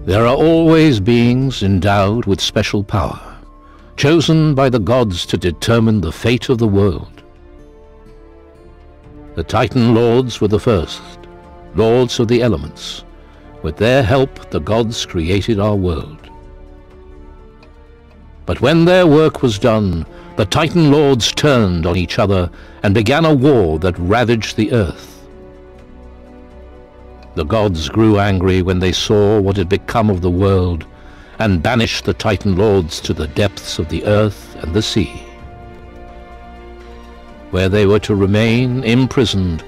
There are always beings endowed with special power, chosen by the gods to determine the fate of the world. The Titan Lords were the first, lords of the elements. With their help, the gods created our world. But when their work was done, the Titan Lords turned on each other and began a war that ravaged the earth. The gods grew angry when they saw what had become of the world and banished the Titan Lords to the depths of the earth and the sea, where they were to remain imprisoned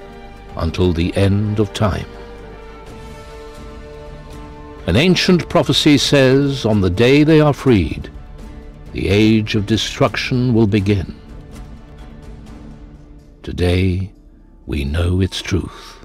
until the end of time. An ancient prophecy says, on the day they are freed, the age of destruction will begin. Today, we know its truth.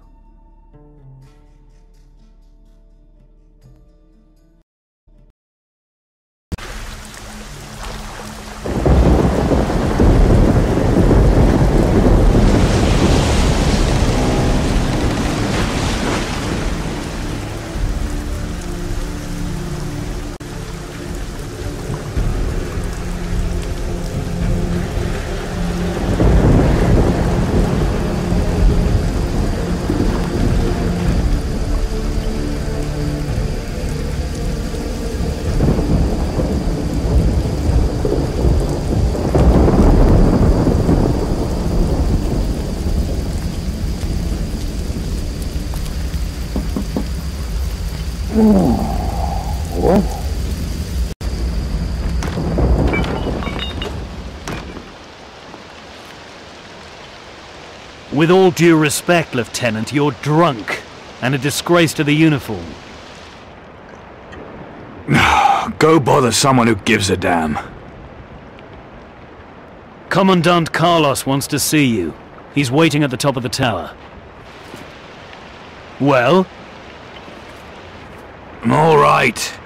With all due respect, Lieutenant, you're drunk and a disgrace to the uniform. Go bother someone who gives a damn. Commandant Carlos wants to see you. He's waiting at the top of the tower. Well? All right.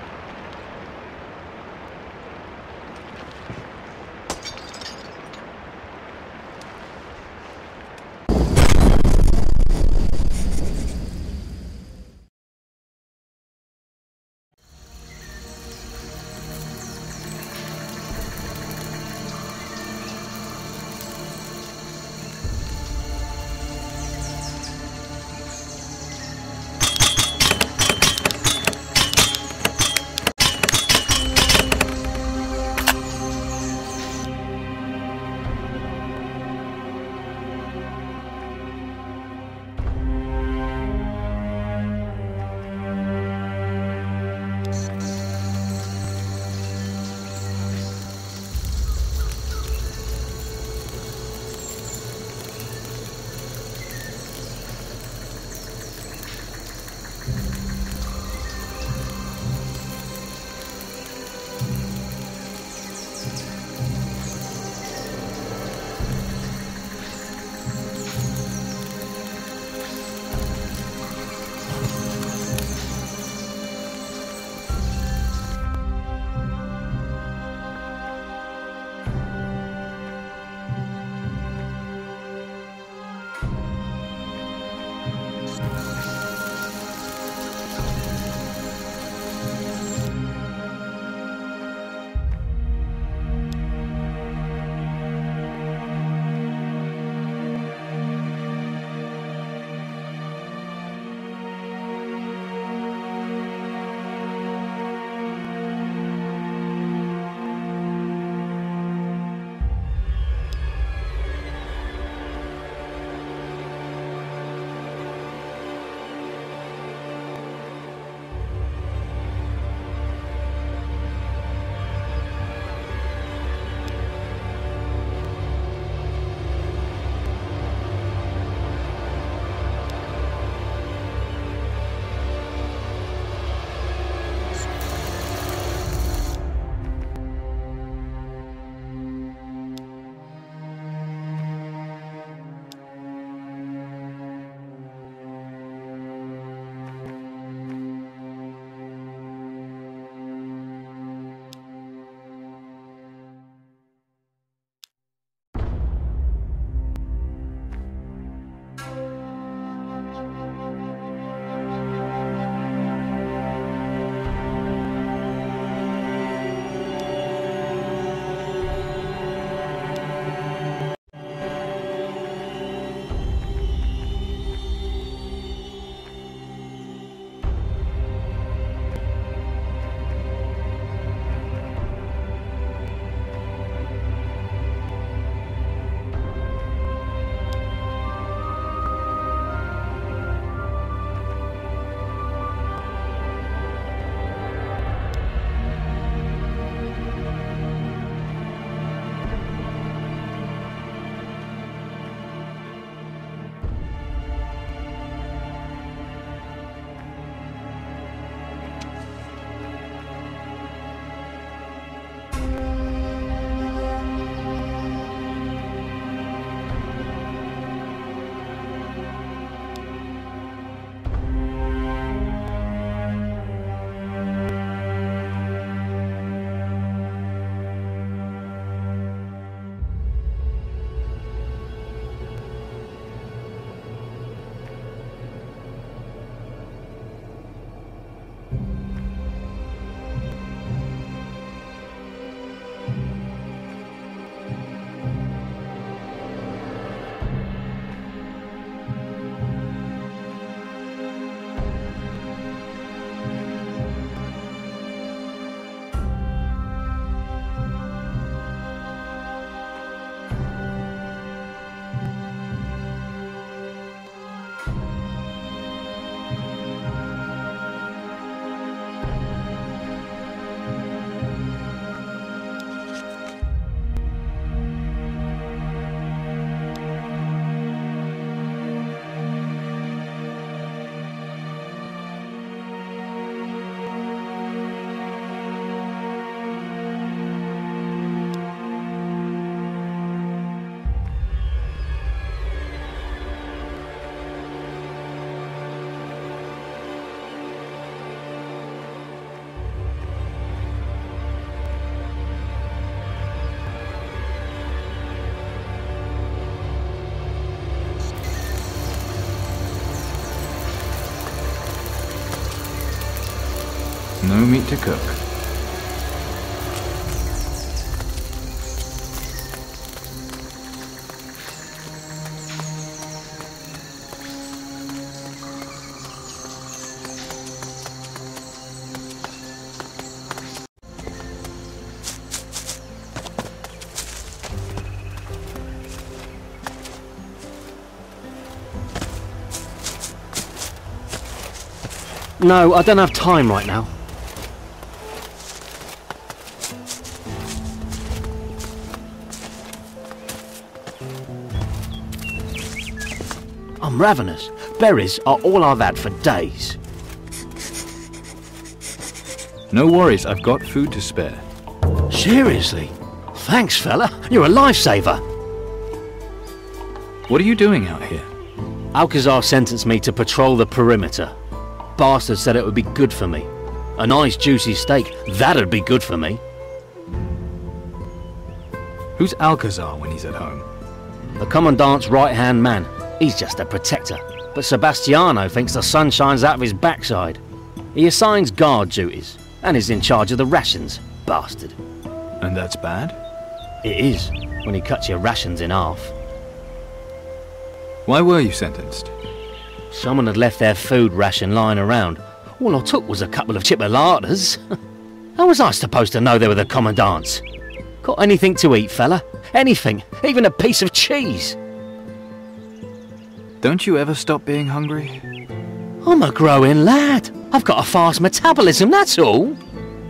No meat to cook. No, I don't have time right now. I'm ravenous. Berries are all I've had for days. No worries, I've got food to spare. Seriously? Thanks, fella. You're a lifesaver. What are you doing out here? Alcazar sentenced me to patrol the perimeter. Bastard said it would be good for me. A nice juicy steak, that'd be good for me. Who's Alcazar when he's at home? The Commandant's right-hand man. He's just a protector. but Sebastiano thinks the sun shines out of his backside. He assigns guard duties, and is in charge of the rations, bastard. And that's bad? It is, when he cuts your rations in half. Why were you sentenced? Someone had left their food ration lying around. All I took was a couple of chipolatas. How was I supposed to know they were the commandant's? Got anything to eat, fella? Anything, even a piece of cheese. Don't you ever stop being hungry? I'm a growing lad. I've got a fast metabolism, that's all.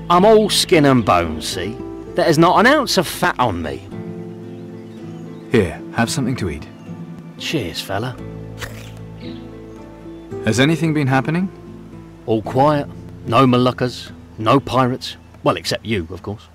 I'm all skin and bones, see? There's not an ounce of fat on me. Here, have something to eat. Cheers, fella. Has anything been happening? All quiet. No Moluccas. No pirates. Well, except you, of course.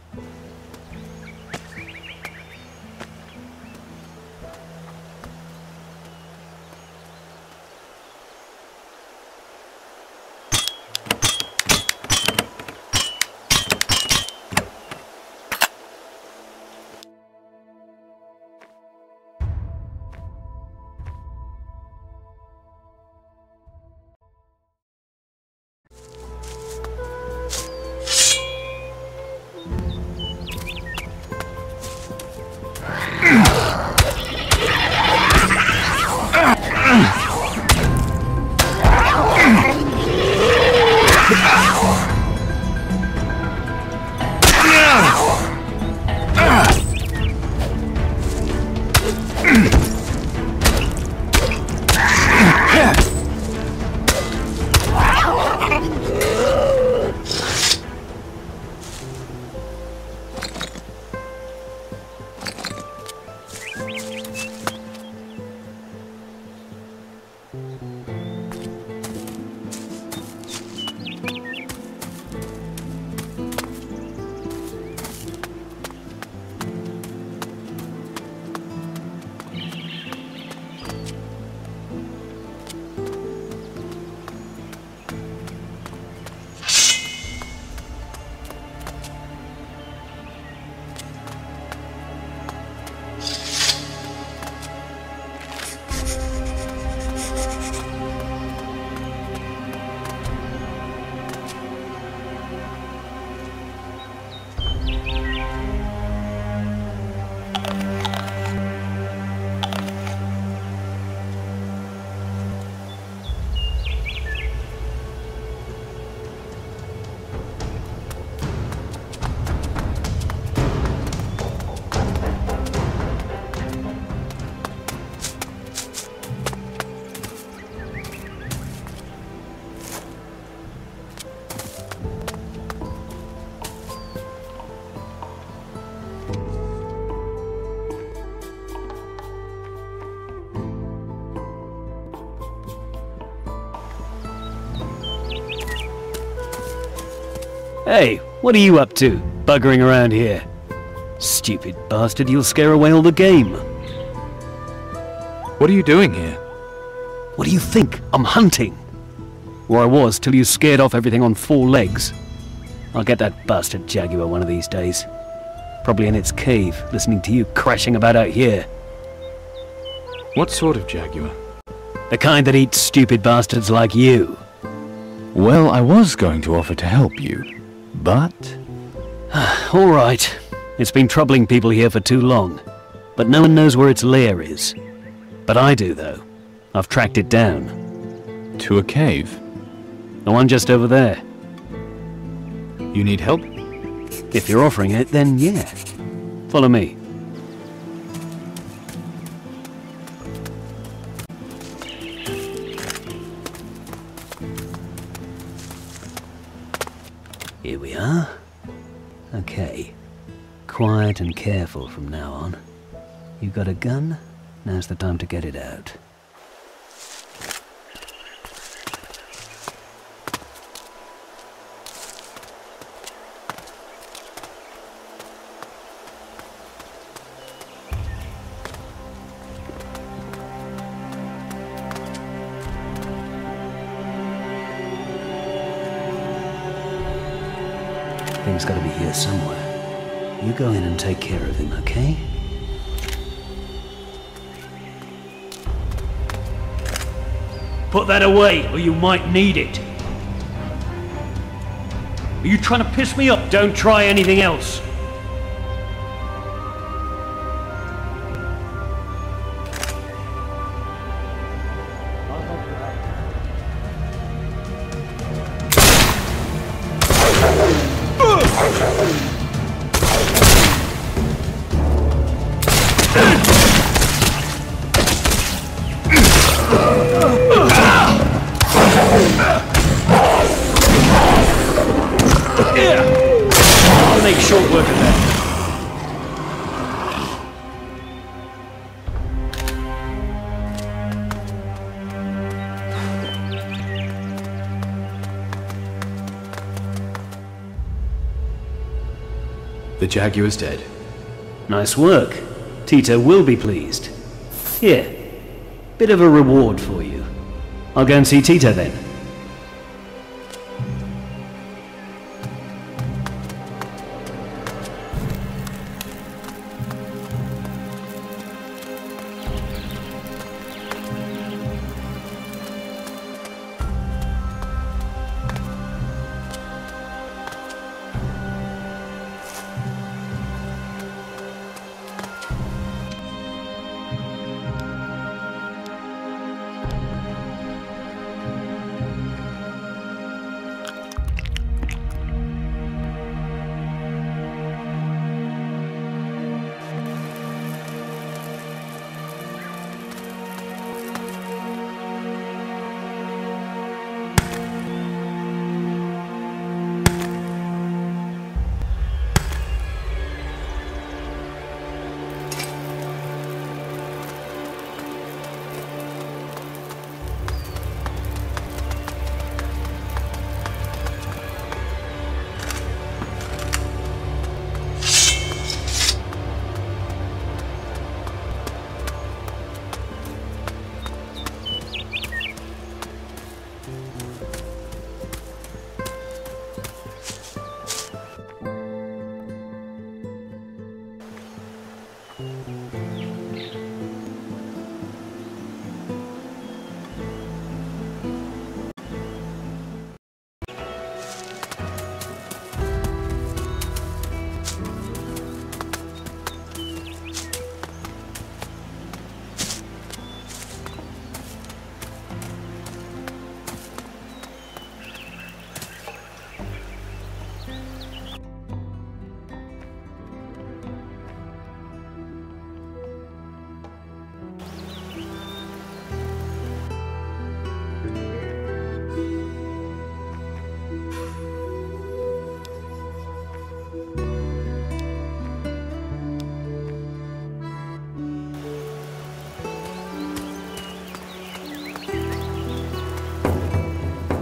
Hey, what are you up to, buggering around here? Stupid bastard, you'll scare away all the game. What are you doing here? What do you think? I'm hunting. Or I was, till you scared off everything on 4 legs. I'll get that bastard jaguar one of these days. Probably in its cave, listening to you crashing about out here. What sort of jaguar? The kind that eats stupid bastards like you. Well, I was going to offer to help you, but... All right. It's been troubling people here for too long. But no one knows where its lair is. But I do, though. I've tracked it down. To a cave? The one just over there. You need help? If you're offering it, then yeah. Follow me. Here we are. Okay. Quiet and careful from now on. You got a gun? Now's the time to get it out. Thing's gotta be here somewhere. You go in and take care of him, okay? Put that away, or you might need it. Are you trying to piss me off? Don't try anything else. I'll make short work of that. The Jaguar's dead. Nice work. Tita will be pleased. Here, bit of a reward for you. I'll go and see Tita then.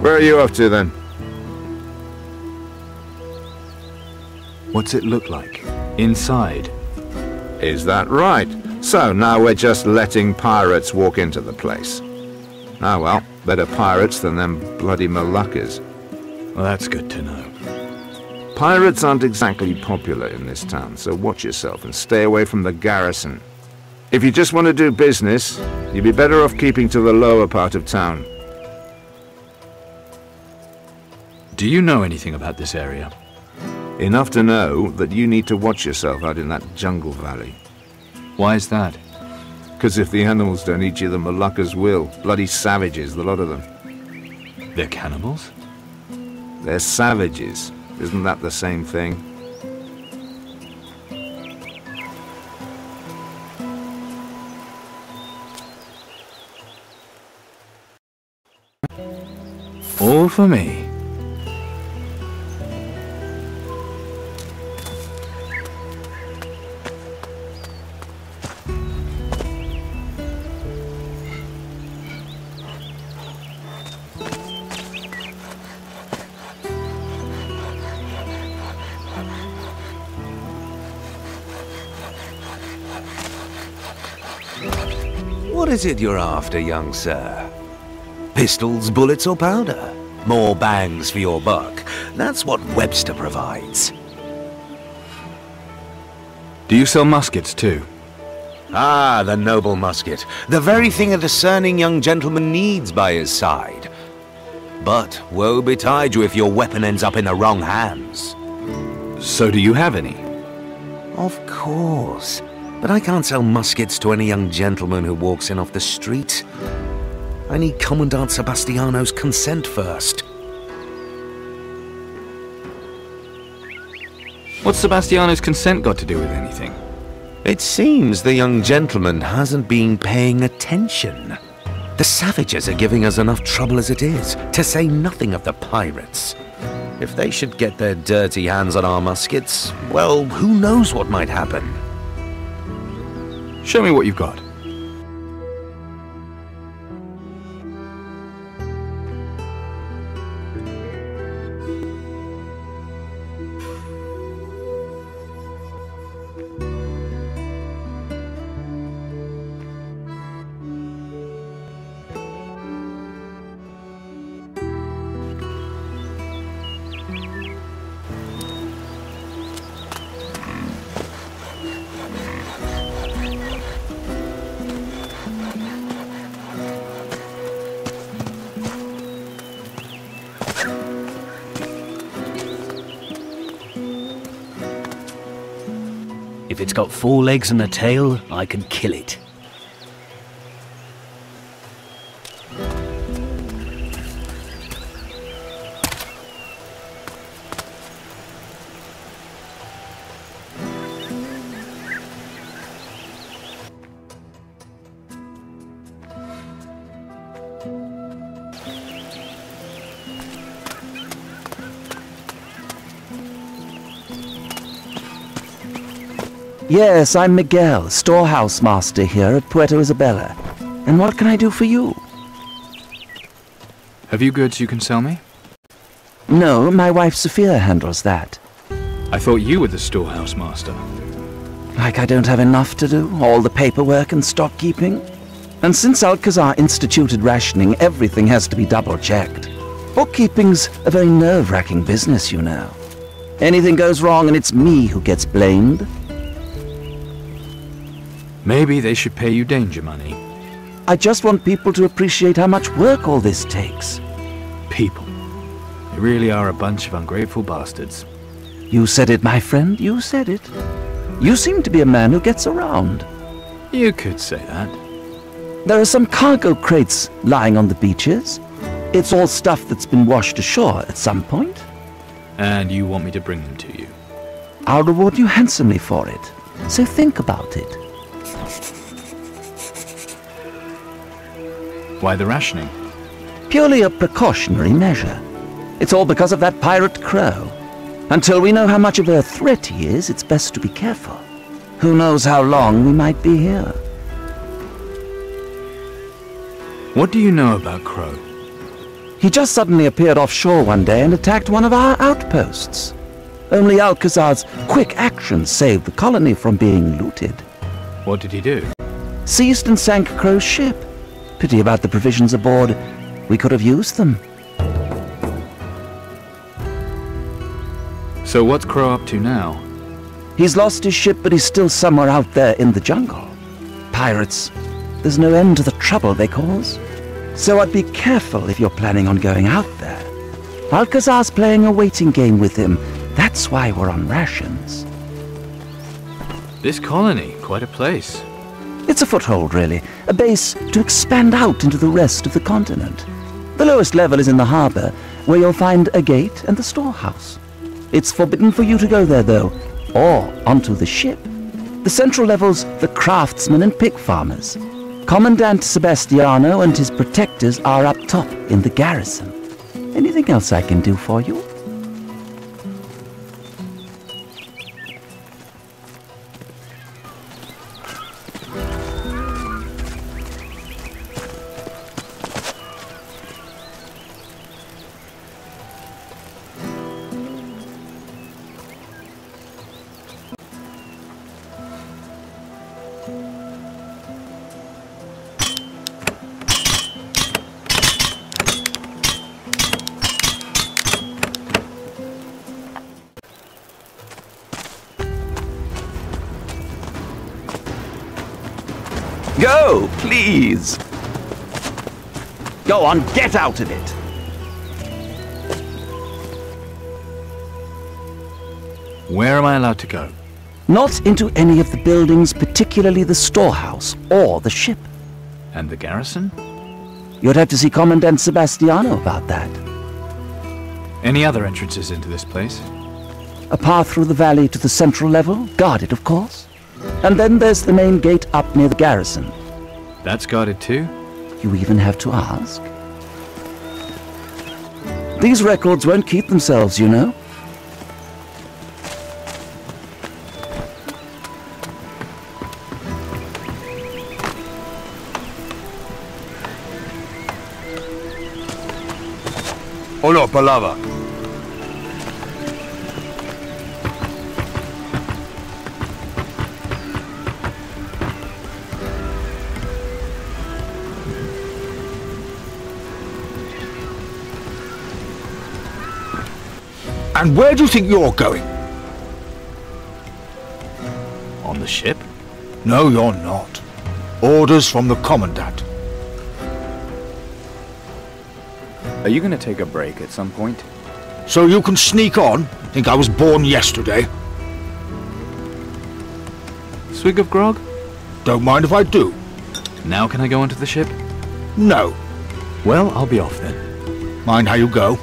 Where are you off to, then? What's it look like? Inside? Is that right? So now we're just letting pirates walk into the place. Ah well, better pirates than them bloody Moluccas. Well, that's good to know. Pirates aren't exactly popular in this town, so watch yourself and stay away from the garrison. If you just want to do business, you'd be better off keeping to the lower part of town. Do you know anything about this area? Enough to know that you need to watch yourself out in that jungle valley. Why is that? Because if the animals don't eat you, the Moluccas will. Bloody savages, the lot of them. They're cannibals? They're savages. Isn't that the same thing? All for me. What is it you're after, young sir? Pistols, bullets, or powder? More bangs for your buck. That's what Webster provides. Do you sell muskets too? Ah, the noble musket. The very thing a discerning young gentleman needs by his side. But woe betide you if your weapon ends up in the wrong hands. So do you have any? Of course. But I can't sell muskets to any young gentleman who walks in off the street. I need Commandant Sebastiano's consent first. What's Sebastiano's consent got to do with anything? It seems the young gentleman hasn't been paying attention. The savages are giving us enough trouble as it is, to say nothing of the pirates. If they should get their dirty hands on our muskets, well, who knows what might happen? Show me what you've got. If it's got 4 legs and a tail, I can kill it. Yes, I'm Miguel, storehouse master here at Puerto Isabella. And what can I do for you? Have you goods you can sell me? No, my wife Sophia handles that. I thought you were the storehouse master. Like I don't have enough to do, all the paperwork and stock keeping. And since Alcazar instituted rationing, everything has to be double-checked. Bookkeeping's a very nerve-wracking business, you know. Anything goes wrong and it's me who gets blamed. Maybe they should pay you danger money. I just want people to appreciate how much work all this takes. People. They really are a bunch of ungrateful bastards. You said it, my friend, you said it. You seem to be a man who gets around. You could say that. There are some cargo crates lying on the beaches. It's all stuff that's been washed ashore at some point. And you want me to bring them to you? I'll reward you handsomely for it. So think about it. Why the rationing? Purely a precautionary measure. It's all because of that pirate Crow. Until we know how much of a threat he is, it's best to be careful. Who knows how long we might be here? What do you know about Crow? He just suddenly appeared offshore one day and attacked one of our outposts. Only Alcazar's quick action saved the colony from being looted. What did he do? Seized and sank Crow's ship. Pity about the provisions aboard. We could have used them. So what's Crow up to now? He's lost his ship, but he's still somewhere out there in the jungle. Pirates. There's no end to the trouble they cause. So I'd be careful if you're planning on going out there. Alcazar's playing a waiting game with him. That's why we're on rations. This colony, quite a place. It's a foothold, really. A base to expand out into the rest of the continent. The lowest level is in the harbor, where you'll find a gate and the storehouse. It's forbidden for you to go there, though, or onto the ship. The central level's the craftsmen and pig farmers. Commandant Sebastiano and his protectors are up top in the garrison. Anything else I can do for you? Go, please. Go on, get out of it. Where am I allowed to go? Not into any of the buildings, particularly the storehouse or the ship. And the garrison? You'd have to see Commandant Sebastiano about that. Any other entrances into this place? A path through the valley to the central level, guarded of course. And then there's the main gate up near the garrison. That's guarded too? You even have to ask. These records won't keep themselves, you know. Hola, palava. And where do you think you're going? On the ship? No, you're not. Orders from the Commandant. Are you gonna take a break at some point? So you can sneak on? Think I was born yesterday? Swig of grog? Don't mind if I do. Now can I go onto the ship? No. Well, I'll be off then. Mind how you go?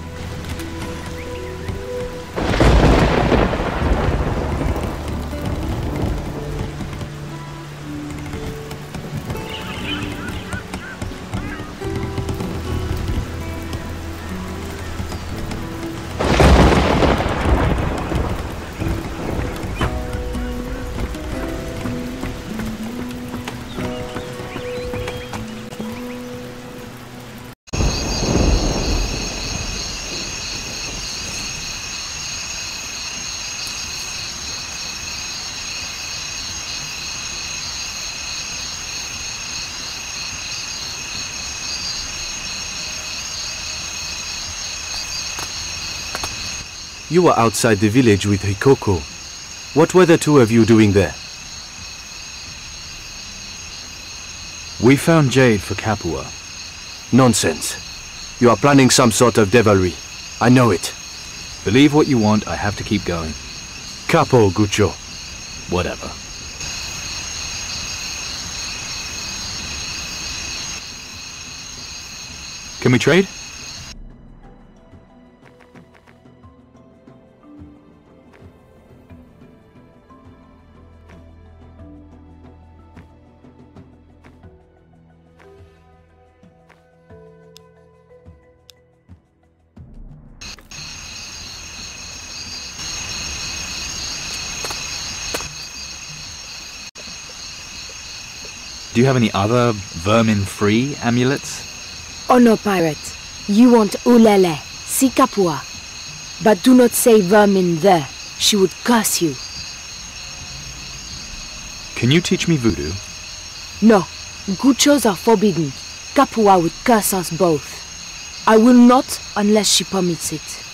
You were outside the village with Hikoko. What were the two of you doing there? We found jade for Capua. Nonsense. You are planning some sort of devilry. I know it. Believe what you want, I have to keep going. Capo, Guccio. Whatever. Can we trade? Do you have any other vermin-free amulets? Oh no, pirate. You want Ulele, si Capua. But do not say vermin there. She would curse you. Can you teach me voodoo? No. Guchos are forbidden. Capua would curse us both. I will not unless she permits it.